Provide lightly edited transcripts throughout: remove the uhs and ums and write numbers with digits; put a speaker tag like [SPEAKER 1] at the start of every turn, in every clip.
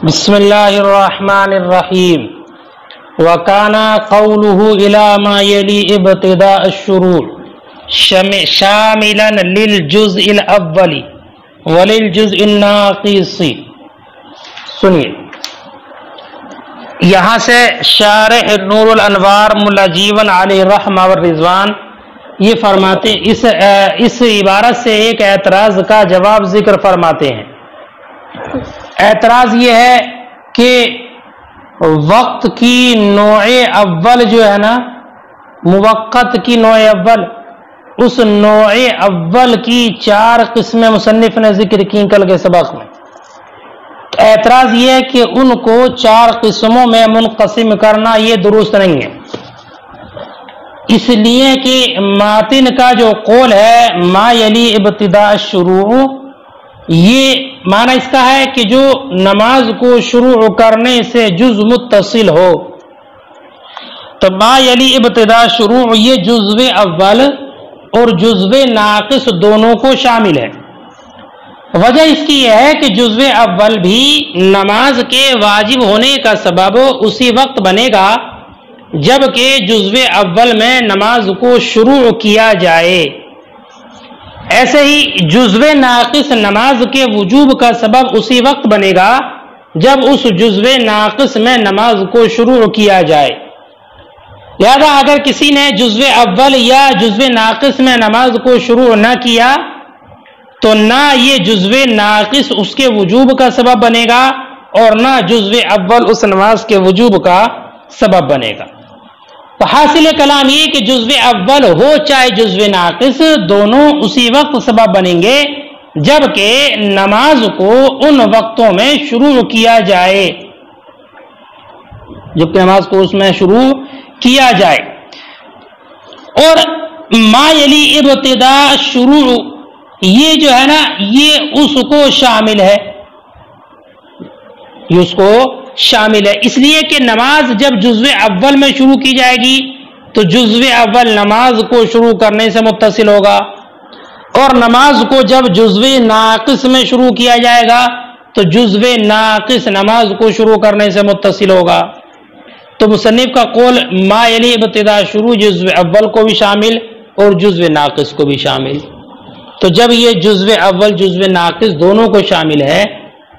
[SPEAKER 1] بسم اللہ الرحمن الرحیم وکانا قوله الى ما یلی ابتداء الشروع شاملا للجزء الاول وللجزء الناقص۔ سنیے یہاں سے شارح نور الانوار ملا جیون علیہ الرحمہ والرضوان یہ فرماتے اس عبارت سے ایک اعتراض کا جواب ذکر فرماتے ہیں۔ اعتراض یہ ہے کہ وقت کی نوع اول جو ہے نا، موقت کی نوع اول، اس نوع اول کی 4 قسمیں مصنف نے ذکر کی کل کے سبق میں۔ اعتراض یہ ہے کہ ان کو 4 قسموں میں منقسم کرنا یہ درست نہیں ہے، اس لیے کہ ماتن کا جو قول ہے ما یلی ابتداء الشروع، یہ معنی اس کا ہے کہ جو نماز کو شروع کرنے سے جز متصل ہو، تو ما یلی ابتداء شروع یہ جزو اول اور جزو ناقص دونوں کو شامل ہے۔ وجہ اس کی یہ ہے کہ جزو اول بھی نماز کے واجب ہونے کا سبب اسی وقت بنے گا جبکہ جزو اول میں نماز کو شروع کیا جائے، ایسے ہی جزو ناقص نماز کے وجوب کا سبب اسی وقت بنے گا جب اس جزو ناقص میں نماز کو شروع کیا جائے۔ لہذا اگر کسی نے جزو اول یا جزو ناقص میں نماز کو شروع نہ کیا تو نہ یہ جزو ناقص اس کے وجوب کا سبب بنے گا اور نہ جزو اول اس نماز کے وجوب کا سبب بنے گا۔ تو حاصل کلام یہ کہ جزو اول ہو چاہے جزو ناقص دونوں اسی وقت سبب بنیں گے جبکہ نماز کو ان وقتوں میں شروع کیا جائے، جبکہ نماز کو اس میں شروع کیا جائے۔ اور ما یلی ابتداء شروع یہ جو ہے نا یہ اس کو شامل ہے، یہ اس کو شامل ہے، اس لیے کہ نماز جب جزو اول میں شروع کی جائے گی تو جزو اول نماز کو شروع کرنے سے متصل ہوگا، اور نماز کو جب جزو ناقص میں شروع کیا جائے گا تو جزو ناقص نماز کو شروع کرنے سے متصل ہوگا۔ تو مصنف کا قول ما یلی ابتداء شروع جزو اول کو بھی شامل اور جزو ناقص کو بھی شامل۔ تو جب یہ جزو اول جزو ناقص دونوں کو شامل ہے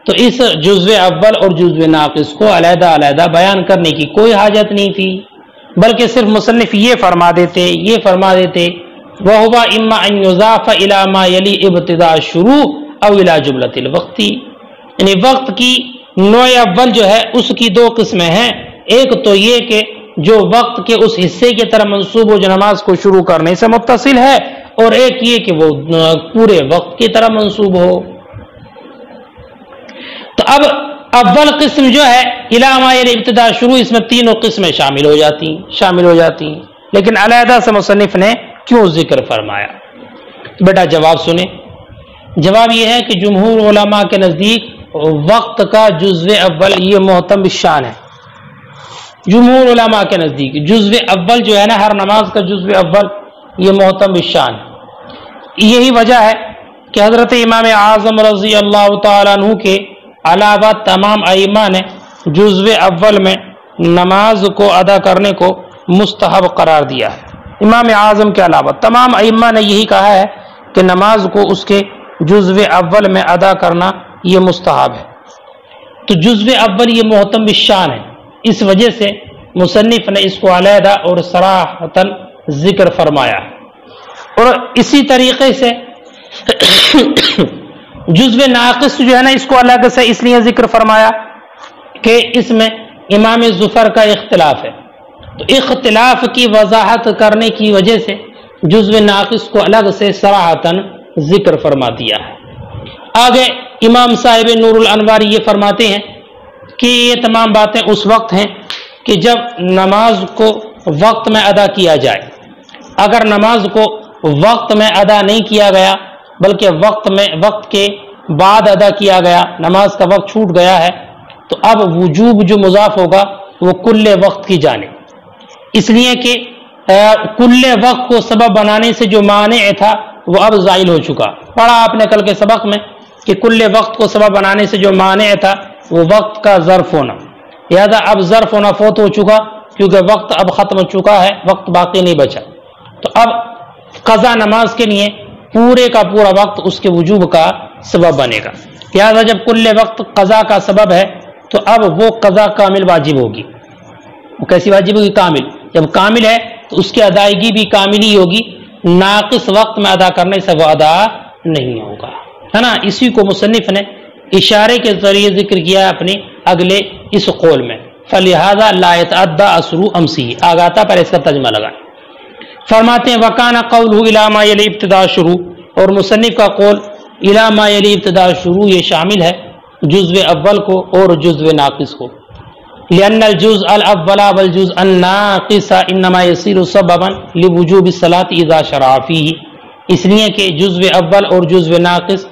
[SPEAKER 1] تو اس جزو اول اور جزو ناقص کو علیحدہ علیحدہ بیان کرنے کی کوئی حاجت نہیں تھی، بلکہ صرف مصنف یہ فرما دیتے وَهُوَ إِمَّا أَن يُضَافَ إِلَى مَا يَلِي ابْتِدَاءَ الشُّرُوعِ أَوْ إِلَى جُمْلَةِ الْوَقْتِ، یعنی وقت کی نوع اول جو ہے اس کی 2 قسمیں ہیں، ایک تو یہ کہ جو وقت کے اس حصے کی طرح منسوب ہو جو نماز کو شروع کرنے سے متصل ہے، اور ایک یہ کہ وہ پورے وقت کی طرح منسوب ہو۔ تو اب اول قسم جو ہے الی ما یلی ابتداء شروع، اس میں تینوں قسمیں شامل ہو جاتی ہیں، لیکن علیحدہ سے مصنف نے کیوں ذکر فرمایا؟ بیٹا جواب سنیں۔ جواب یہ ہے کہ جمہور علماء کے نزدیک وقت کا جزو اول یہ محتم بالشان ہے۔ جمہور علماء کے نزدیک جزو اول جو ہے نا، ہر نماز کا جزو اول یہ محتم بالشان ہے۔ یہی وجہ ہے کہ حضرت امام اعظم رضی اللہ تعالیٰ عنہ کے علاوہ تمام ائمہ نے جزو اول میں نماز کو ادا کرنے کو مستحب قرار دیا ہے۔ امام اعظم کے علاوہ تمام ائمہ نے یہی کہا ہے کہ نماز کو اس کے جزو اول میں ادا کرنا یہ مستحب ہے۔ تو جزو اول یہ محتم بالشان ہے، اس وجہ سے مصنف نے اس کو علیحدہ اور صراحتاً ذکر فرمایا ہے۔ اور اسی طریقے سے جزو ناقص جو ہے نا اس کو الگ سے اس لیے ذکر فرمایا کہ اس میں امام ظفر کا اختلاف ہے، تو اختلاف کی وضاحت کرنے کی وجہ سے جزو ناقص کو الگ سے صراحتاً ذکر فرما دیا ہے۔ آگے امام صاحب نور الانوار یہ فرماتے ہیں کہ یہ تمام باتیں اس وقت ہیں کہ جب نماز کو وقت میں ادا کیا جائے۔ اگر نماز کو وقت میں ادا نہیں کیا گیا بلکہ وقت کے بعد ادا کیا گیا، نماز کا وقت چھوٹ گیا ہے، تو اب وجوب جو مضاف ہوگا وہ کل وقت کی جانب، اس لیے کہ کل وقت کو سبب بنانے سے جو مانع تھا وہ اب زائل ہو چکا۔ پڑھا آپ نے کل کے سبق میں کہ کل وقت کو سبب بنانے سے جو مانع تھا وہ وقت کا ظرف ہونا، لہذا اب ظرف ہونا فوت ہو چکا کیونکہ وقت اب ختم ہو چکا ہے، وقت باقی نہیں بچا، تو اب قضا نماز کے لیے پورے کا پورا وقت اس کے وجوب کا سبب بنے گا، لہذا جب کل وقت قضا کا سبب ہے تو اب وہ قضا کامل واجب ہوگی۔ وہ کیسی واجب ہوگی؟ کامل۔ جب کامل ہے تو اس کی ادائیگی بھی کامل ہی ہوگی، ناقص وقت میں ادا کرنے سے وہ ادا نہیں ہوگا، ہے نا۔ اسی کو مصنف نے اشارے کے ذریعے ذکر کیا ہے اپنے اگلے اس قول میں، فلہذا لا يتعدى عصر امسی، آگاتا پر اس کا ترجمہ لگائیں۔ فرماتے ہیں وکانا قولہ الی ما یلی ابتداء شروع، اور مصنف کا قول الی ما یلی ابتداء شروع یہ شامل ہے جزو اول کو اور جزو ناقص کو، لأن الجزء الاول والجزء الناقص انما يصير سببا لوجوب الصلاة اذا شرع فيه، اس لیے کہ جزو اول اور جزو ناقص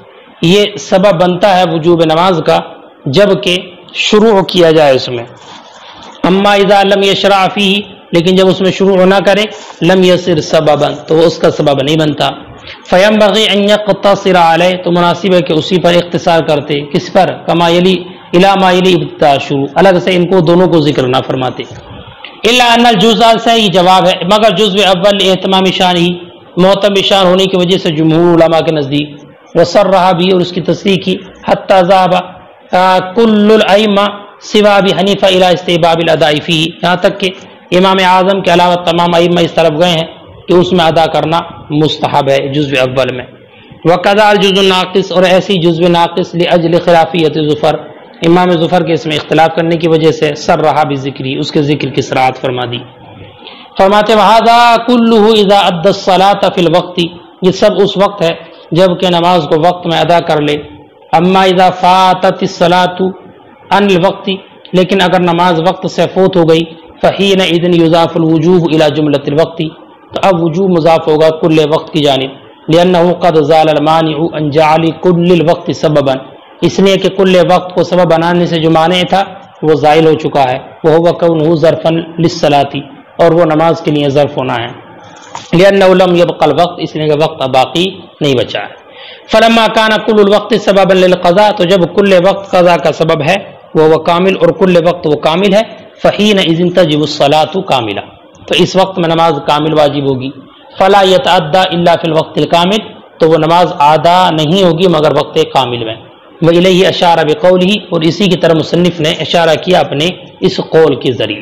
[SPEAKER 1] یہ سبب بنتا ہے وجوب نماز کا جب کہ شروع کیا جائے اس میں، اما اذا لم يشرع فيه، لیکن جب اس میں شروع نہ کرے لم يصير سببا تو اس کا سبب نہیں بنتا، فينبغي ان يقتصر عليه، تو مناسب ہے کہ اسی پر اختصار کرتے، کس پر؟ کما یلی الی ما یلی ابتداء شروع، الگ سے ان کو دونوں کو ذکر نہ فرماتے۔ الا ان الجزء صحیح جواب ہے، مگر جزء اول اہتمام شان ہی، محتم شان ہونے کی وجہ سے جمہور علماء کے نزدیک، وصرح بھی، اور اس کی تصریح کی، حتی ذهب کل الائمہ سوا ابی حنیفہ الی استحباب الاداء فیہ، یہاں تک کہ امام اعظم کے علاوہ تمام ائمہ اس طرف گئے ہیں کہ اس میں ادا کرنا مستحب ہے جزء اول میں۔ وقضا الجزء الناقص، اور ایسی جزء ناقص لاجل خلافیت ظفر، امام ظفر کے اس میں اختلاف کرنے کی وجہ سے صرح بذکری، اس کے ذکر کی صراحت فرما دی۔ فرماتے وہذا کلہ اذا ادى الصلاة فی الوقت، یہ سب اس وقت ہے جب کہ نماز کو وقت میں ادا کر لے، اما اذا فاتت الصلاة عن الوقت، لیکن اگر نماز وقت سے فوت ہو گئی فحینئذ یضاف الوجوب الی جملۃ الوقت، تو اب وجوب مضاف ہوگا کل وقت کی جانب، لأنہ قد زال المانع ان جعل کل الوقت سببا، اس لیے کہ کل وقت کو سبب بنانے سے جو مانع تھا وہ زائل ہو چکا ہے، وہو کونہ ظرفا للصلاۃ، اور وہ نماز کے لیے ظرف ہونا ہے، لأنہ لم یبق الوقت، اس لیے کہ وقت باقی نہیں بچا ہے۔ فلما کان کل الوقت سببا للقضاء، تو جب کل وقت قضا کا سبب ہے وہ کامل، اور کل وقت وہ کامل ہے، فحینئذ تجب الصلاۃ کاملہ، تو اس وقت میں نماز کامل واجب ہوگی، فلا يتعدى الا فی الوقت الکامل، تو وہ نماز ادا نہیں ہوگی مگر وقت کامل میں۔ وإلیہ اشار بقولہ، اور اسی کی طرح مصنف نے اشارہ کیا اپنے اس قول کے ذریعے۔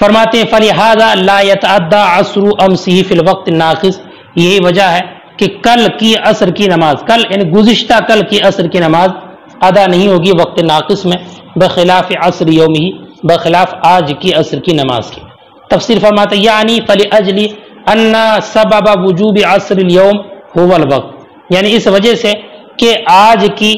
[SPEAKER 1] فرماتے ہیں فلہذا لا يتعدى عصر امسہ فی الوقت الناقص، یہی وجہ ہے کہ کل کی عصر کی نماز، کل یعنی گزشتہ کل کی عصر کی نماز ادا نہیں ہوگی وقت ناقص میں، بخلاف عصر یومہ، بخلاف آج کی عصر کی نماز کی۔ تفسیر فرماتے یعنی فلأجل ان سبب وجوب عصر اليوم هو الوقت، یعنی اس وجہ سے کہ آج کی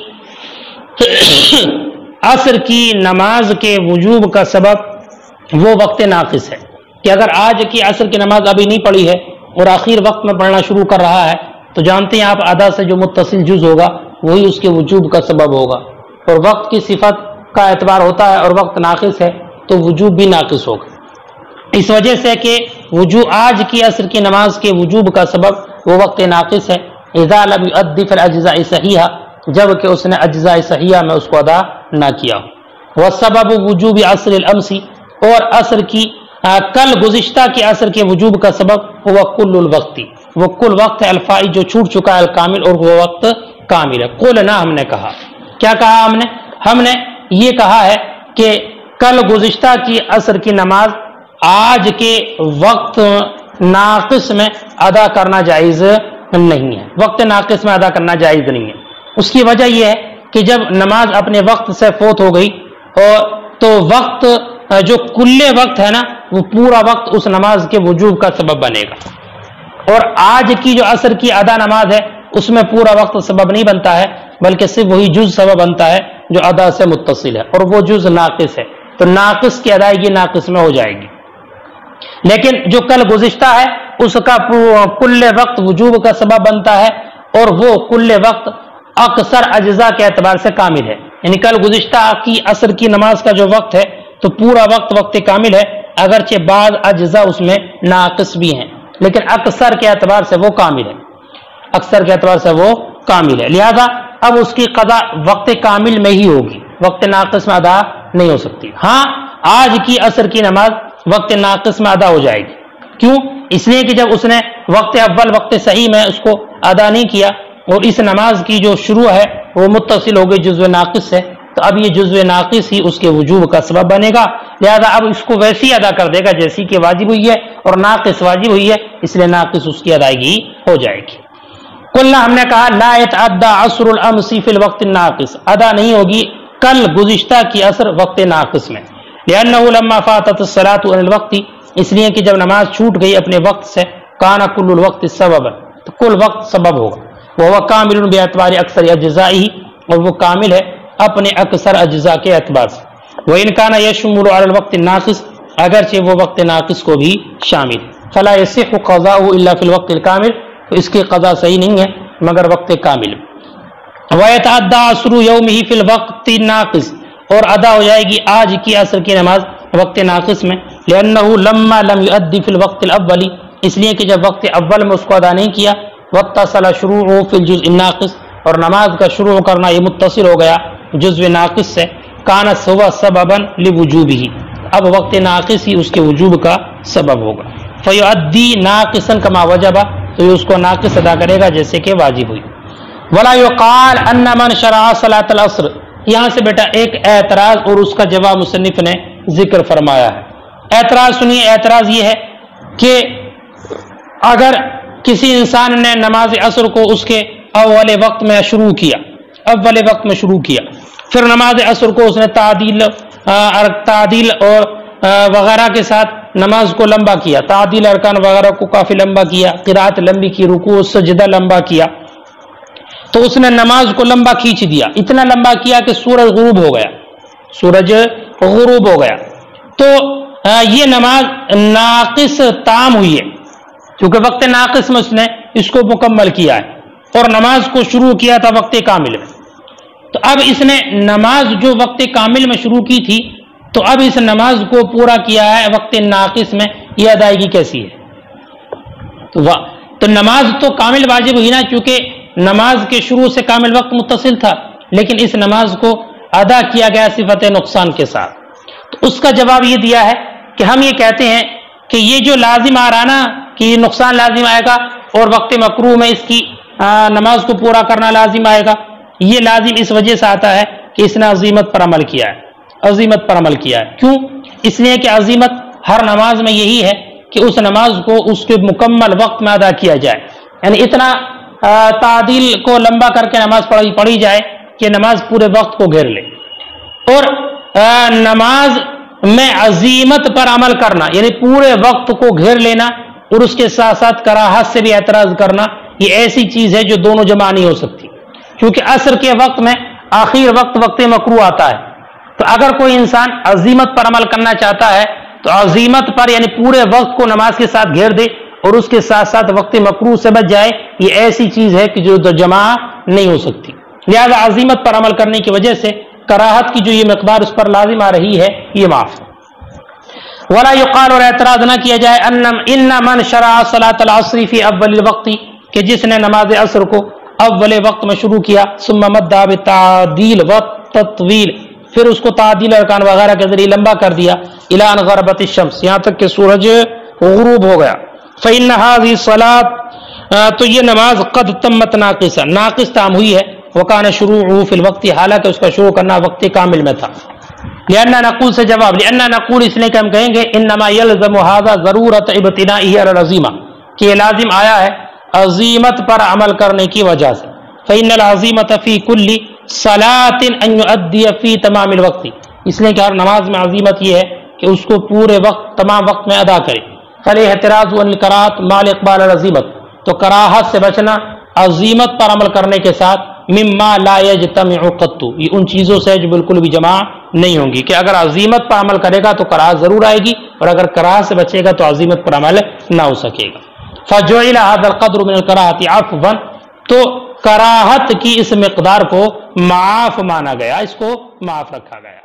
[SPEAKER 1] عصر کی نماز کے وجوب کا سبب وہ وقت ناقص ہے، کہ اگر آج کی عصر کی نماز ابھی نہیں پڑھی ہے اور آخر وقت میں پڑھنا شروع کر رہا ہے تو جانتے ہیں آپ ادا سے جو متصل جز ہوگا وہی اس کے وجوب کا سبب ہوگا، اور وقت کی صفت کا اعتبار ہوتا ہے اور وقت ناقص ہے تو وجوب بھی ناقص ہوگا، اس وجہ سے کہ وجوب آج کی عصر کی نماز کے وجوب کا سبب وہ وقت ناقص ہے، اذا لم یؤدی فی الاجزاء صحیحہ، جب کہ اس نے اجزاء صحیحہ میں اس کو ادا نہ کیا، والسبب وجوب عصر الامس، اور عصر کی کل گزشتہ کی عصر کے وجوب کا سبب وہ کل الوقت، وہ کل وقت ہے الفائی جو چھوٹ چکا ہے الکامل، اور وہ وقت کامل ہے۔ قلنا، ہم نے کہا، کیا کہا ہم نے یہ کہا ہے کہ کل گزشتہ کی عصر کی نماز آج کے وقت ناقص میں ادا کرنا جائز نہیں ہے، وقت ناقص میں ادا کرنا جائز نہیں ہے۔ اس کی وجہ یہ ہے کہ جب نماز اپنے وقت سے فوت ہو گئی اور تو وقت جو کل وقت ہے نا وہ پورا وقت اس نماز کے وجوب کا سبب بنے گا، اور آج کی جو عصر کی ادا نماز ہے اس میں پورا وقت سبب نہیں بنتا ہے بلکہ صرف وہی جز سبب بنتا ہے جو ادا سے متصل ہے، اور وہ جز ناقص ہے، تو ناقص کی ادائیگی ناقص میں ہو جائے گی، لیکن جو کل گزشتہ ہے اس کا کل وقت وجوب کا سبب بنتا ہے، اور وہ کل وقت اکثر اجزاء کے اعتبار سے کامل ہے، یعنی کل گزشتہ کی عصر کی نماز کا جو وقت ہے تو پورا وقت کامل ہے، اگرچہ بعض اجزاء اس میں ناقص بھی ہیں لیکن اکثر کے اعتبار سے وہ کامل ہے، اکثر کے اعتبار سے وہ کامل ہے، لہذا اب اس کی قضا وقت کامل میں ہی ہوگی، وقت ناقص میں ادا نہیں ہو سکتی۔ ہاں آج کی عصر کی نماز وقت ناقص میں ادا ہو جائے گی۔ کیوں؟ اس لیے کہ جب اس نے وقت اول وقت صحیح میں اس کو ادا نہیں کیا اور اس نماز کی جو شروع ہے وہ متصل ہو گئی جزو ناقص سے، تو اب یہ جزو ناقص ہی اس کے وجوب کا سبب بنے گا، لہذا اب اس کو ویسی ادا کر دے گا جیسی کہ واجب ہوئی ہے اور ناقص واجب ہوئی ہے، اس لیے ناقص اس کی ادائیگی ہو جائے گی۔ قلنا ہم نے کہا لا يتعدى عصر الامس فی الوقت الناقص، ادا نہیں ہوگی کل گزشتہ کی عصر وقت ناقص میں، لأنه لما فاتت الصلاة عن الوقت، اس لیے کہ جب نماز چھوٹ گئی اپنے وقت سے، کان کل الوقت سببا، تو کل وقت سبب ہوگا، وہ کامل باعتبار اکثر اجزائہ، اور وہ کامل ہے اپنے اکثر اجزاء کے اعتبار سے، وان کان یشمل علی الوقت الناقص، اگرچہ وہ وقت ناقص کو بھی شامل، فلا یصح قضاؤه الا فی الوقت الکامل، تو اس کی قضا صحیح نہیں ہے مگر وقت کامل۔ ویتعدى عصر یومہ فی الوقت الناقص، اور ادا ہو جائے گی آج کی عصر کی نماز وقت ناقص میں، لأنه لما لم يؤدي في الوقت الاول، اس لیے کہ جب وقت اول میں اس کو ادا نہیں کیا، واتصل شروعه في الجزء الناقص، اور نماز کا شروع کرنا یہ متصل ہو گیا جزء ناقص سے، كانت هو سببا لوجوبه، اب وقت ناقص ہی اس کے وجوب کا سبب ہوگا، فيؤدي ناقصا كما وجب، تو یہ اس کو ناقص ادا کرے گا جیسے کہ واجب ہوئی۔ ولا يقال ان من شرع صلاة العصر، یہاں سے بیٹا ایک اعتراض اور اس کا جواب مصنف نے ذکر فرمایا ہے۔ اعتراض سنیے، اعتراض یہ ہے کہ اگر کسی انسان نے نماز عصر کو اس کے اول وقت میں شروع کیا، پھر نماز عصر کو اس نے تعدیل اور وغیرہ کے ساتھ نماز کو لمبا کیا، تعدیل ارکان وغیرہ کو کافی لمبا کیا، قرات لمبی کی، رکوع سجدہ لمبا کیا، تو اس نے نماز کو لمبا کھینچ دیا، اتنا لمبا کیا کہ سورج غروب ہو گیا، تو یہ نماز ناقص تام ہوئی ہے، کیونکہ وقت ناقص میں اس نے اس کو مکمل کیا ہے اور نماز کو شروع کیا تھا وقت کامل میں، تو اب اس نے نماز جو وقت کامل میں شروع کی تھی، تو اب اس نماز کو پورا کیا ہے وقت ناقص میں، یہ ادائیگی کیسی ہے؟ تو نماز تو کامل واجب ہوئی نا، کیونکہ نماز کے شروع سے کامل وقت متصل تھا، لیکن اس نماز کو ادا کیا گیا صفت نقصان کے ساتھ، تو اس کا جواب یہ دیا ہے کہ ہم یہ کہتے ہیں کہ یہ جو لازم آ رہا نا کہ یہ نقصان لازم آئے گا اور وقت مکروہ میں اس کی نماز کو پورا کرنا لازم آئے گا، یہ لازم اس وجہ سے آتا ہے کہ اس نے عزیمت پر عمل کیا ہے، کیوں؟ اس لیے کہ عزیمت ہر نماز میں یہی ہے کہ اس نماز کو اس کے مکمل وقت میں ادا کیا جائے، یعنی اتنا تعدیل کو لمبا کر کے نماز پڑھی جائے کہ نماز پورے وقت کو گھیر لے، اور نماز میں عزیمت پر عمل کرنا یعنی پورے وقت کو گھیر لینا اور اس کے ساتھ ساتھ کراہت سے بھی اعتراض کرنا، یہ ایسی چیز ہے جو دونوں جمع نہیں ہو سکتی، کیونکہ عصر کے وقت میں آخر وقت مکروہ آتا ہے، تو اگر کوئی انسان عزیمت پر عمل کرنا چاہتا ہے تو عزیمت پر یعنی پورے وقت کو نماز کے ساتھ گھیر دے اور اس کے ساتھ ساتھ وقت مکروہ سے بچ جائے، یہ ایسی چیز ہے کہ جو جمع نہیں ہو سکتی، لہذا عزیمت پر عمل کرنے کی وجہ سے کراہت کی جو یہ مقدار اس پر لازم آ رہی ہے یہ معاف ہے۔ ولا يقال، اور اعتراض نہ کیا جائے، ان من شرع صلاة العصر فی اول الوقت، کہ جس نے نماز عصر کو اول وقت میں شروع کیا، ثم مدّا بالتعدیل والتطویل، پھر اس کو تعدیل ارکان وغیرہ کے ذریعے لمبا کر دیا، الی ان غربت الشمس، یہاں تک کہ سورج غروب ہو گیا، فإن هذه الصلاة، تو یہ نماز قد تمت ناقصا، ناقص تام ہوئی ہے، وکان شروعه فی الوقت، حالانکہ اس کا شروع کرنا وقت کامل میں تھا، لأننا نقول سے جواب، لأننا نقول اس لیے کہ ہم کہیں گے انما يلزم هذا ضرورت ابتدائه على العزیمہ، کہ یہ لازم آیا ہے عزیمت پر عمل کرنے کی وجہ سے، فإن العزیمة فی کل صلاة ان يؤدي فی تمام الوقت، اس لیے کہ ہر نماز میں عزیمت یہ ہے کہ اس کو پورے وقت تمام وقت میں ادا کرے، فالاحتراز عن القراءة مع الاقبال على العزیمت، تو کراہت سے بچنا عزیمت پر عمل کرنے کے ساتھ، مما لا يجتمع قط، یہ ان چیزوں سے جو بالکل بھی جمع نہیں ہوں گی، کہ اگر عزیمت پر عمل کرے گا تو کراہت ضرور آئے گی، اور اگر کراہت سے بچے گا تو عزیمت پر عمل نہ ہو سکے گا۔ فجعل هذا القدر من الكراهة عفوا، تو کراہت کی اس مقدار کو معاف مانا گیا، اس کو معاف رکھا گیا۔